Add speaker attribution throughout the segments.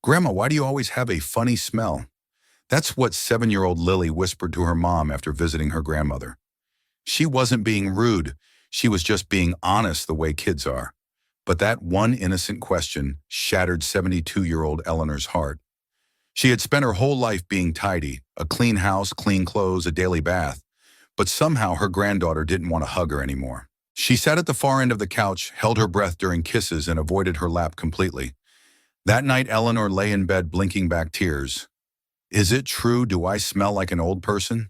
Speaker 1: Grandma, why do you always have a funny smell? That's what 7-year-old Lily whispered to her mom after visiting her grandmother. She wasn't being rude. She was just being honest the way kids are. But that one innocent question shattered 72-year-old Eleanor's heart. She had spent her whole life being tidy, a clean house, clean clothes, a daily bath. But somehow her granddaughter didn't want to hug her anymore. She sat at the far end of the couch, held her breath during kisses, and avoided her lap completely. That night, Eleanor lay in bed blinking back tears. Is it true? Do I smell like an old person?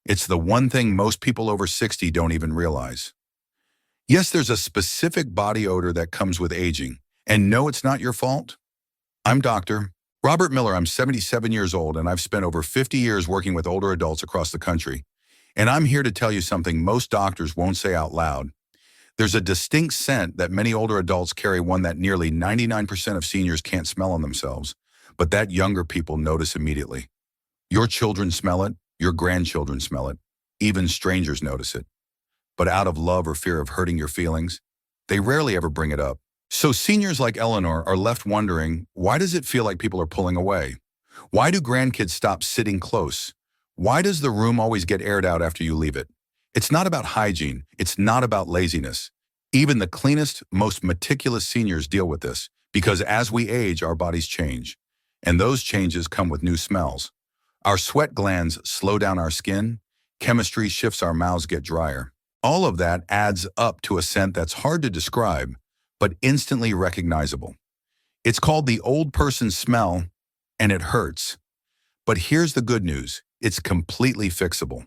Speaker 1: It's the one thing most people over 60 don't even realize. Yes, there's a specific body odor that comes with aging. And no, it's not your fault. I'm Dr. Robert Miller. I'm 77 years old, and I've spent over 50 years working with older adults across the country. And I'm here to tell you something most doctors won't say out loud. There's a distinct scent that many older adults carry, one that nearly 99% of seniors can't smell on themselves, but that younger people notice immediately. Your children smell it, your grandchildren smell it, even strangers notice it. But out of love or fear of hurting your feelings, they rarely ever bring it up. So seniors like Eleanor are left wondering, why does it feel like people are pulling away? Why do grandkids stop sitting close? Why does the room always get aired out after you leave it? It's not about hygiene. It's not about laziness. Even the cleanest, most meticulous seniors deal with this, because as we age, our bodies change. And those changes come with new smells. Our sweat glands slow down our skin. Chemistry shifts, our mouths get drier. All of that adds up to a scent that's hard to describe, but instantly recognizable. It's called the old person smell, and it hurts. But here's the good news. It's completely fixable.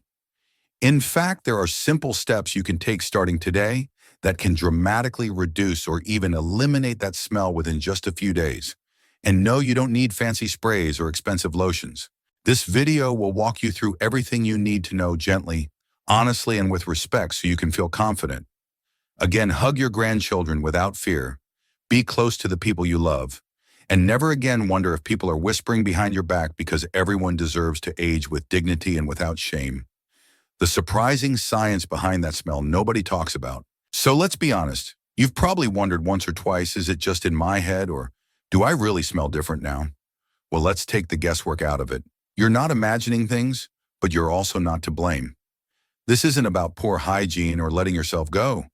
Speaker 1: In fact, there are simple steps you can take starting today that can dramatically reduce or even eliminate that smell within just a few days. And no, you don't need fancy sprays or expensive lotions. This video will walk you through everything you need to know gently, honestly, and with respect so you can feel confident. Again, hug your grandchildren without fear. Be close to the people you love. And never again wonder if people are whispering behind your back, because everyone deserves to age with dignity and without shame. The surprising science behind that smell nobody talks about. So let's be honest. You've probably wondered once or twice, is it just in my head, or do I really smell different now? Well, let's take the guesswork out of it. You're not imagining things, but you're also not to blame. This isn't about poor hygiene or letting yourself go.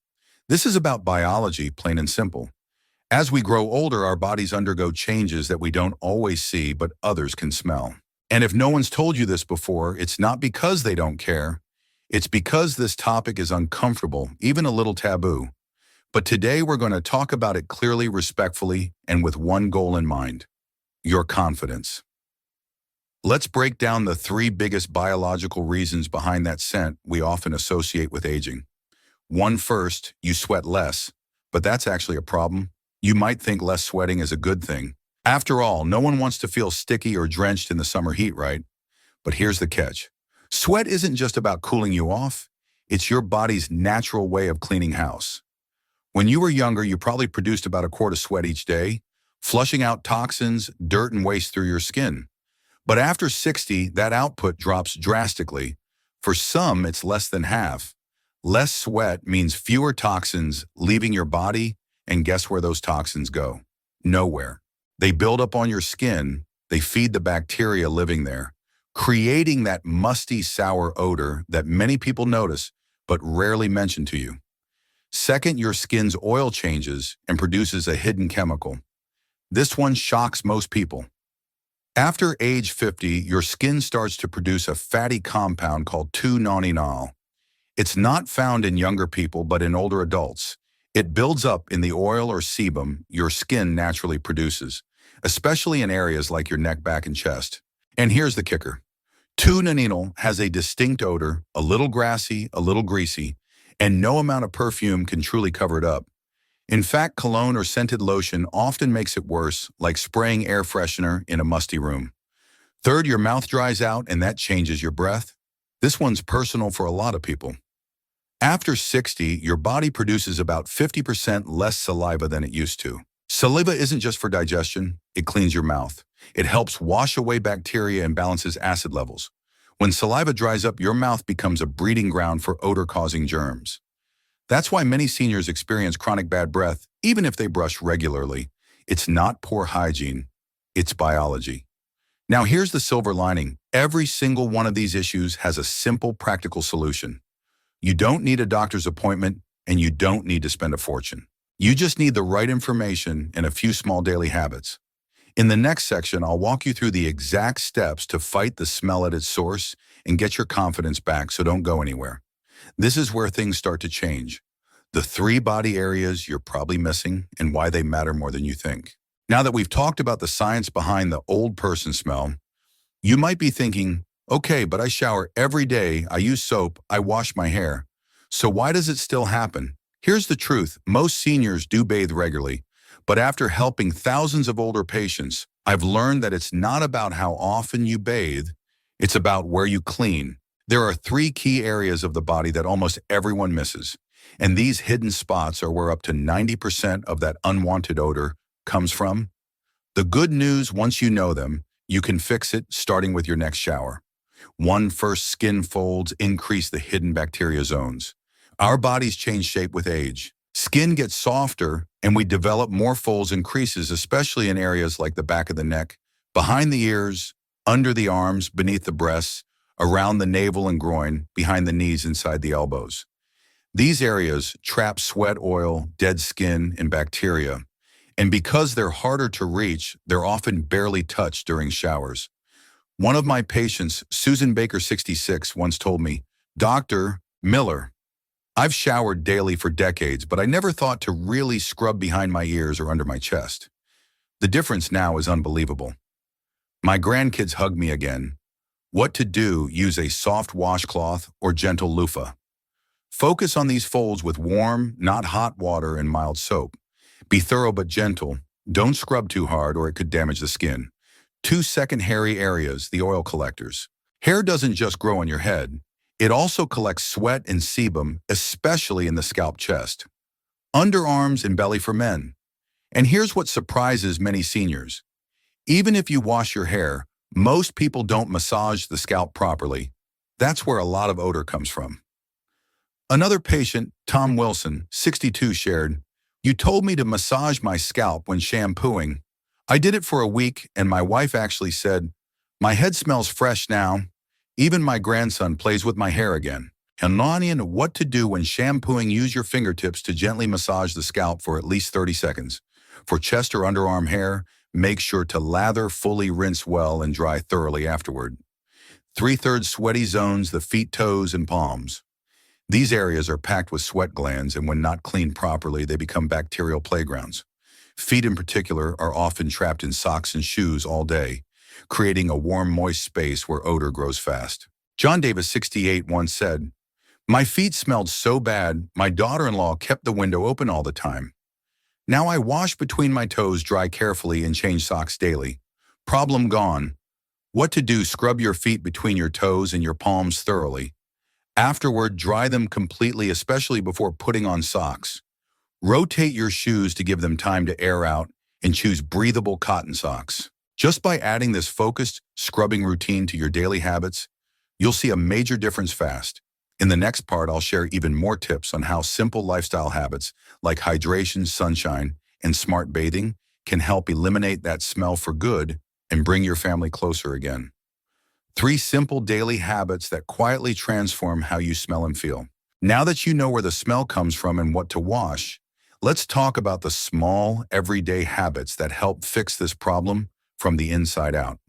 Speaker 1: This is about biology, plain and simple. As we grow older, our bodies undergo changes that we don't always see, but others can smell. And if no one's told you this before, it's not because they don't care. It's because this topic is uncomfortable, even a little taboo. But today we're going to talk about it clearly, respectfully, and with one goal in mind: your confidence. Let's break down the 3 biggest biological reasons behind that scent we often associate with aging. One first, you sweat less, but that's actually a problem. You might think less sweating is a good thing. After all, no one wants to feel sticky or drenched in the summer heat, right? But here's the catch. Sweat isn't just about cooling you off. It's your body's natural way of cleaning house. When you were younger, you probably produced about a quart of sweat each day, flushing out toxins, dirt, and waste through your skin. But after 60, that output drops drastically. For some, it's less than half. Less sweat means fewer toxins leaving your body, and guess where those toxins go? Nowhere. They build up on your skin, they feed the bacteria living there, creating that musty, sour odor that many people notice but rarely mention to you. Second, your skin's oil changes and produces a hidden chemical. This one shocks most people. After age 50, your skin starts to produce a fatty compound called 2-nonenal. It's not found in younger people, but in older adults. It builds up in the oil or sebum your skin naturally produces, especially in areas like your neck, back, and chest. And here's the kicker. 2-nonenal has a distinct odor, a little grassy, a little greasy, and no amount of perfume can truly cover it up. In fact, cologne or scented lotion often makes it worse, like spraying air freshener in a musty room. Third, your mouth dries out, and that changes your breath. This one's personal for a lot of people. After 60, your body produces about 50% less saliva than it used to. Saliva isn't just for digestion, it cleans your mouth. It helps wash away bacteria and balances acid levels. When saliva dries up, your mouth becomes a breeding ground for odor-causing germs. That's why many seniors experience chronic bad breath, even if they brush regularly. It's not poor hygiene. It's biology. Now here's the silver lining. Every single one of these issues has a simple, practical solution. You don't need a doctor's appointment, and you don't need to spend a fortune. You just need the right information and a few small daily habits. In the next section, I'll walk you through the exact steps to fight the smell at its source and get your confidence back, so don't go anywhere. This is where things start to change. The 3 body areas you're probably missing and why they matter more than you think. Now that we've talked about the science behind the old person smell, you might be thinking, okay, but I shower every day, I use soap, I wash my hair. So why does it still happen? Here's the truth. Most seniors do bathe regularly, but after helping thousands of older patients, I've learned that it's not about how often you bathe, it's about where you clean. There are 3 key areas of the body that almost everyone misses, and these hidden spots are where up to 90% of that unwanted odor comes from. The good news, once you know them, you can fix it starting with your next shower. 1. First, skin folds increase the hidden bacteria zones. Our bodies change shape with age. Skin gets softer and we develop more folds and creases, especially in areas like the back of the neck, behind the ears, under the arms, beneath the breasts, around the navel and groin, behind the knees, inside the elbows. These areas trap sweat, oil, dead skin, and bacteria. And because they're harder to reach, they're often barely touched during showers. One of my patients, Susan Baker, 66, once told me, "Dr. Miller, I've showered daily for decades, but I never thought to really scrub behind my ears or under my chest. The difference now is unbelievable." My grandkids hug me again. What to do? Use a soft washcloth or gentle loofah. Focus on these folds with warm, not hot water and mild soap. Be thorough but gentle. Don't scrub too hard or it could damage the skin. 2 second hairy areas, the oil collectors. Hair doesn't just grow on your head. It also collects sweat and sebum, especially in the scalp chest. Underarms and belly for men. And here's what surprises many seniors. Even if you wash your hair, most people don't massage the scalp properly. That's where a lot of odor comes from. Another patient, Tom Wilson, 62, shared, "You told me to massage my scalp when shampooing. I did it for a week and my wife actually said, 'My head smells fresh now.' Even my grandson plays with my hair again." And what to do when shampooing: use your fingertips to gently massage the scalp for at least 30 seconds. For chest or underarm hair, make sure to lather, fully rinse well, and dry thoroughly afterward. 3/3 sweaty zones, the feet, toes, and palms. These areas are packed with sweat glands, and when not cleaned properly, they become bacterial playgrounds. Feet in particular are often trapped in socks and shoes all day, creating a warm, moist space where odor grows fast. John Davis, 68, once said, "My feet smelled so bad, my daughter-in-law kept the window open all the time. Now I wash between my toes, dry carefully, and change socks daily. Problem gone." What to do? Scrub your feet between your toes and your palms thoroughly. Afterward, dry them completely, especially before putting on socks. Rotate your shoes to give them time to air out, and choose breathable cotton socks. Just by adding this focused, scrubbing routine to your daily habits, you'll see a major difference fast. In the next part, I'll share even more tips on how simple lifestyle habits like hydration, sunshine, and smart bathing can help eliminate that smell for good and bring your family closer again. 3 simple daily habits that quietly transform how you smell and feel. Now that you know where the smell comes from and what to wash, let's talk about the small, everyday habits that help fix this problem from the inside out.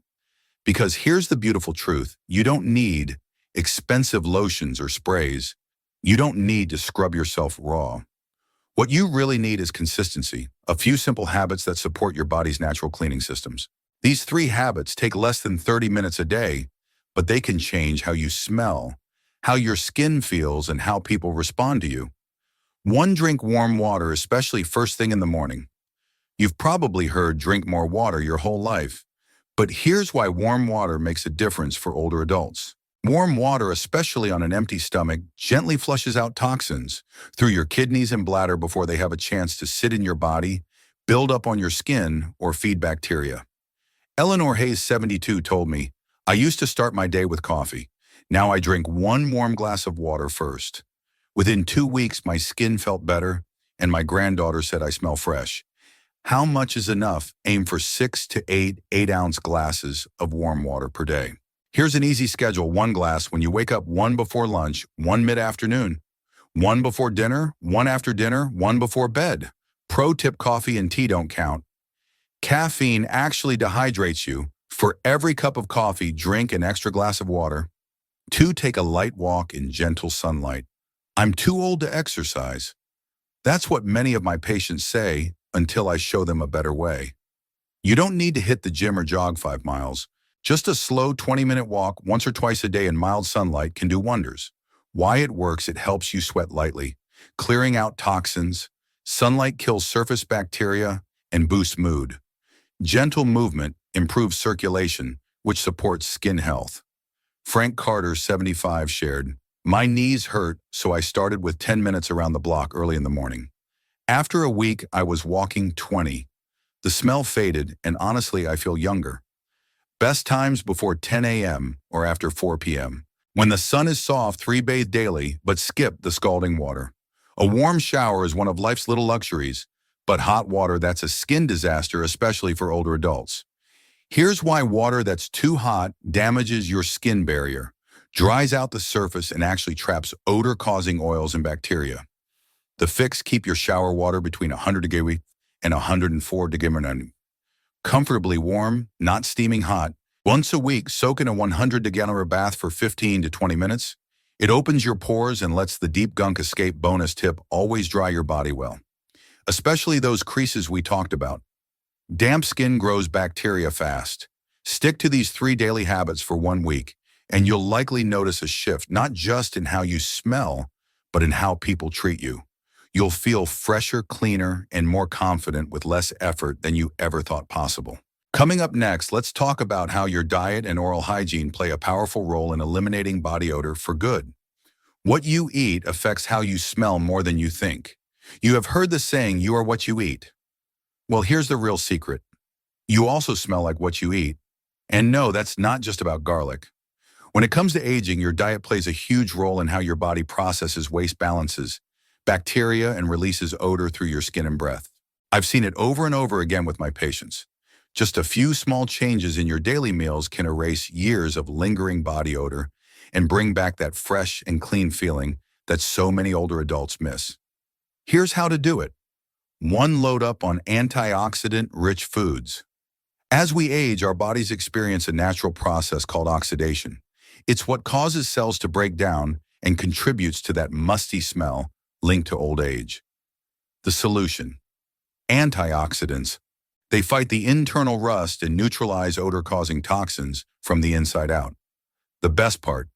Speaker 1: Because here's the beautiful truth. You don't need expensive lotions or sprays. You don't need to scrub yourself raw. What you really need is consistency, a few simple habits that support your body's natural cleaning systems. These 3 habits take less than 30 minutes a day, but they can change how you smell, how your skin feels, and how people respond to you. 1. Drink warm water, especially first thing in the morning. You've probably heard drink more water your whole life, but here's why warm water makes a difference for older adults. Warm water, especially on an empty stomach, gently flushes out toxins through your kidneys and bladder before they have a chance to sit in your body, build up on your skin, or feed bacteria. Eleanor Hayes, 72, told me, "I used to start my day with coffee. Now I drink 1 warm glass of water first. Within 2 weeks, my skin felt better, and my granddaughter said I smell fresh. How much is enough? Aim for 6 to 8 8-ounce glasses of warm water per day. Here's an easy schedule: 1 glass when you wake up, 1 before lunch, 1 mid-afternoon, 1 before dinner, 1 after dinner, 1 before bed. Pro tip: coffee and tea don't count. Caffeine actually dehydrates you. For every cup of coffee, drink an extra glass of water. 2. Take a light walk in gentle sunlight. I'm too old to exercise. That's what many of my patients say until I show them a better way. You don't need to hit the gym or jog 5 miles. Just a slow 20-minute walk once or twice a day in mild sunlight can do wonders. Why it works: it helps you sweat lightly, clearing out toxins. Sunlight kills surface bacteria and boosts mood. Gentle movement improves circulation, which supports skin health. Frank Carter, 75, shared, "My knees hurt, so I started with 10 minutes around the block early in the morning. After a week, I was walking 20. The smell faded, and honestly, I feel younger." Best times: before 10 a.m. or after 4 p.m. When the sun is soft, 3 bathe daily, but skip the scalding water. A warm shower is one of life's little luxuries, but hot water, that's a skin disaster, especially for older adults. Here's why: water that's too hot damages your skin barrier, dries out the surface, and actually traps odor-causing oils and bacteria. The fix: keep your shower water between 100 degrees and 104 degrees. Comfortably warm, not steaming hot. Once a week, soak in a 100-gallon bath for 15 to 20 minutes. It opens your pores and lets the deep gunk escape. Bonus tip: always dry your body well, especially those creases we talked about. Damp skin grows bacteria fast. Stick to these 3 daily habits for 1 week, and you'll likely notice a shift, not just in how you smell, but in how people treat you. You'll feel fresher, cleaner, and more confident with less effort than you ever thought possible. Coming up next, let's talk about how your diet and oral hygiene play a powerful role in eliminating body odor for good. What you eat affects how you smell more than you think. You have heard the saying, "You are what you eat." Well, here's the real secret: you also smell like what you eat. And no, that's not just about garlic. When it comes to aging, your diet plays a huge role in how your body processes waste, balances bacteria, and releases odor through your skin and breath. I've seen it over and over again with my patients. Just a few small changes in your daily meals can erase years of lingering body odor and bring back that fresh and clean feeling that so many older adults miss. Here's how to do it. 1. Load up on antioxidant-rich foods. As we age, our bodies experience a natural process called oxidation. It's what causes cells to break down and contributes to that musty smell linked to old age. The solution: antioxidants. They fight the internal rust and neutralize odor-causing toxins from the inside out. The best part: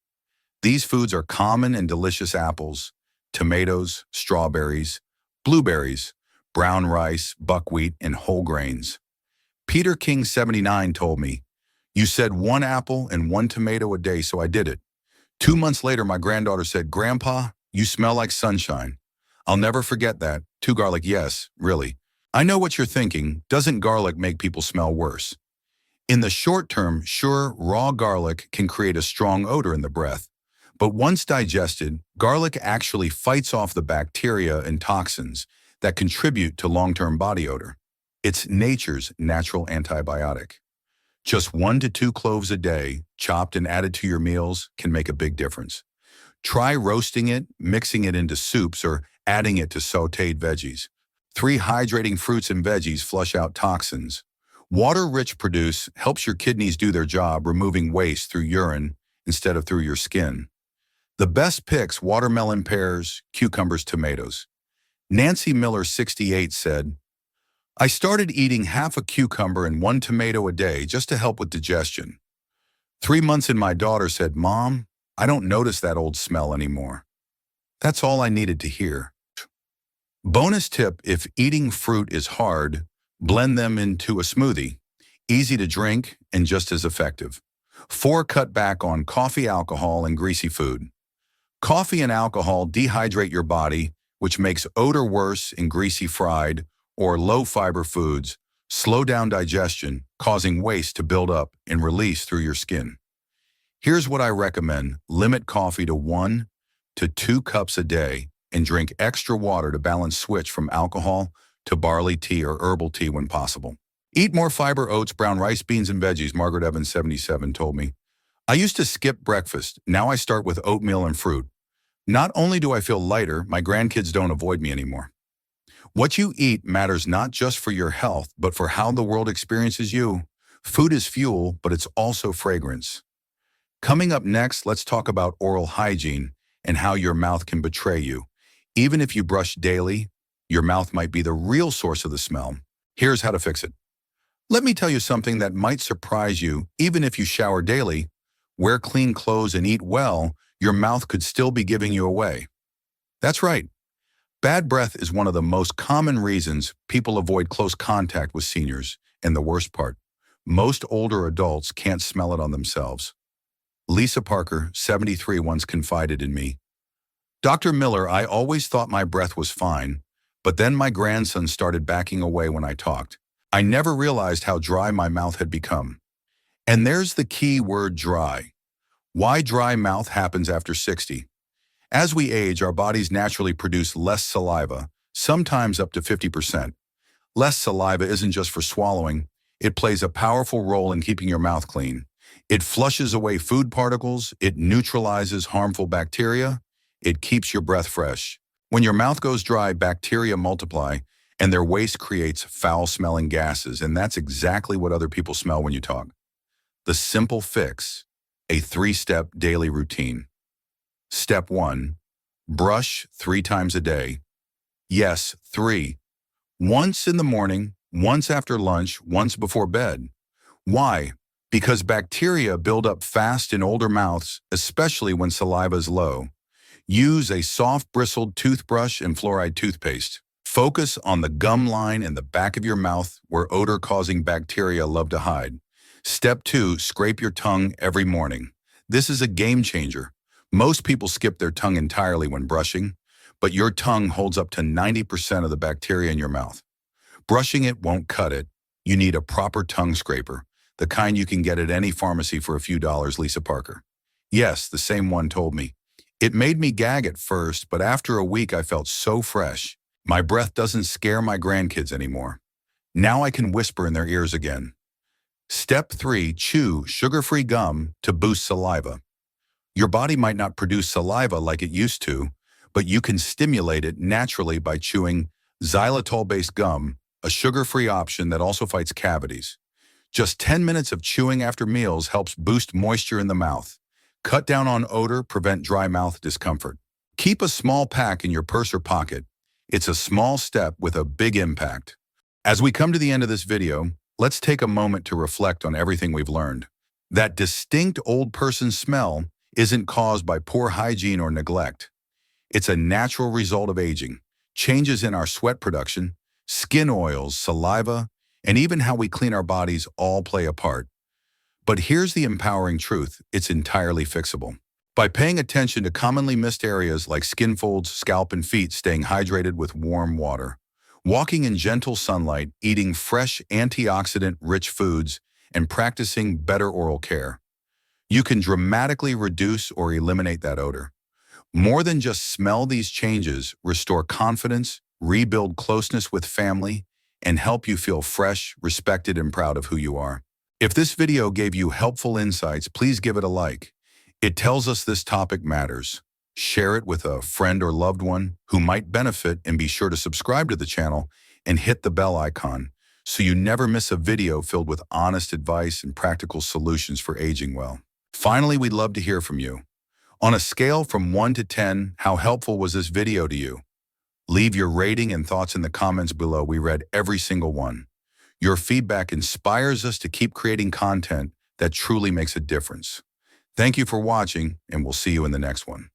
Speaker 1: these foods are common and delicious: apples, tomatoes, strawberries, blueberries, brown rice, buckwheat, and whole grains. Peter King, 79, told me, "You said 1 apple and 1 tomato a day, so I did it." 2 months later, my granddaughter said, "Grandpa, you smell like sunshine." I'll never forget that. 2 garlic, yes, really. I know what you're thinking. Doesn't garlic make people smell worse? In the short term, sure, raw garlic can create a strong odor in the breath. But once digested, garlic actually fights off the bacteria and toxins that contribute to long-term body odor. It's nature's natural antibiotic. Just 1 to 2 cloves a day, chopped and added to your meals, can make a big difference. Try roasting it, mixing it into soups, or adding it to sautéed veggies. 3. Hydrating fruits and veggies flush out toxins. Water-rich produce helps your kidneys do their job, removing waste through urine instead of through your skin. The best picks: watermelon, pears, cucumbers, tomatoes. Nancy Miller, 68, said, "I started eating half a cucumber and 1 tomato a day just to help with digestion. 3 months in, my daughter said, 'Mom, I don't notice that old smell anymore.' That's all I needed to hear." Bonus tip: if eating fruit is hard, blend them into a smoothie. Easy to drink and just as effective. 4. Cut back on coffee, alcohol, and greasy food. Coffee and alcohol dehydrate your body, which makes odor worse in greasy, fried, or low-fiber foods, slow down digestion, causing waste to build up and release through your skin. Here's what I recommend. Limit coffee to 1 to 2 cups a day and drink extra water to balance. Switch from alcohol to barley tea or herbal tea when possible. Eat more fiber, oats, brown rice, beans, and veggies, Margaret Evans, 77, told me. I used to skip breakfast. Now I start with oatmeal and fruit. Not only do I feel lighter, my grandkids don't avoid me anymore. What you eat matters not just for your health, but for how the world experiences you. Food is fuel, but it's also fragrance. Coming up next, let's talk about oral hygiene and how your mouth can betray you. Even if you brush daily, your mouth might be the real source of the smell. Here's how to fix it. Let me tell you something that might surprise you. Even if you shower daily, wear clean clothes, and eat well, your mouth could still be giving you away. That's right. Bad breath is one of the most common reasons people avoid close contact with seniors. And the worst part, most older adults can't smell it on themselves. Lisa Parker, 73, once confided in me, "Dr. Miller, I always thought my breath was fine, but then my grandson started backing away when I talked. I never realized how dry my mouth had become." And there's the key word, dry. Why dry mouth happens after 60. As we age, our bodies naturally produce less saliva, sometimes up to 50%. Less saliva isn't just for swallowing. It plays a powerful role in keeping your mouth clean. It flushes away food particles, it neutralizes harmful bacteria, it keeps your breath fresh. When your mouth goes dry, bacteria multiply, and their waste creates foul-smelling gases, and that's exactly what other people smell when you talk. The simple fix: a 3-step daily routine. Step 1, brush 3 times a day. Yes, 3. Once in the morning, once after lunch, once before bed. Why? Because bacteria build up fast in older mouths, especially when saliva is low. Use a soft bristled toothbrush and fluoride toothpaste. Focus on the gum line in the back of your mouth where odor-causing bacteria love to hide. Step 2, scrape your tongue every morning. This is a game changer. Most people skip their tongue entirely when brushing, but your tongue holds up to 90% of the bacteria in your mouth. Brushing it won't cut it. You need a proper tongue scraper, the kind you can get at any pharmacy for a few dollars, Lisa Parker. Yes, the same one told me. It made me gag at first, but after a week I felt so fresh. My breath doesn't scare my grandkids anymore. Now I can whisper in their ears again. Step 3, chew sugar-free gum to boost saliva. Your body might not produce saliva like it used to, but you can stimulate it naturally by chewing xylitol-based gum, a sugar-free option that also fights cavities. Just 10 minutes of chewing after meals helps boost moisture in the mouth. Cut down on odor, prevent dry mouth discomfort. Keep a small pack in your purse or pocket. It's a small step with a big impact. As we come to the end of this video, let's take a moment to reflect on everything we've learned. That distinct old person smell isn't caused by poor hygiene or neglect. It's a natural result of aging. Changes in our sweat production, skin oils, saliva, and even how we clean our bodies all play a part. But here's the empowering truth: it's entirely fixable. By paying attention to commonly missed areas like skin folds, scalp, and feet, staying hydrated with warm water, walking in gentle sunlight, eating fresh antioxidant-rich foods, and practicing better oral care, you can dramatically reduce or eliminate that odor. More than just smell, these changes restore confidence, rebuild closeness with family, and help you feel fresh, respected, and proud of who you are. If this video gave you helpful insights, please give it a like. It tells us this topic matters. Share it with a friend or loved one who might benefit, and be sure to subscribe to the channel and hit the bell icon so you never miss a video filled with honest advice and practical solutions for aging well. Finally, we'd love to hear from you. On a scale from 1 to 10, how helpful was this video to you? Leave your rating and thoughts in the comments below. We read every single one. Your feedback inspires us to keep creating content that truly makes a difference. Thank you for watching, and we'll see you in the next one.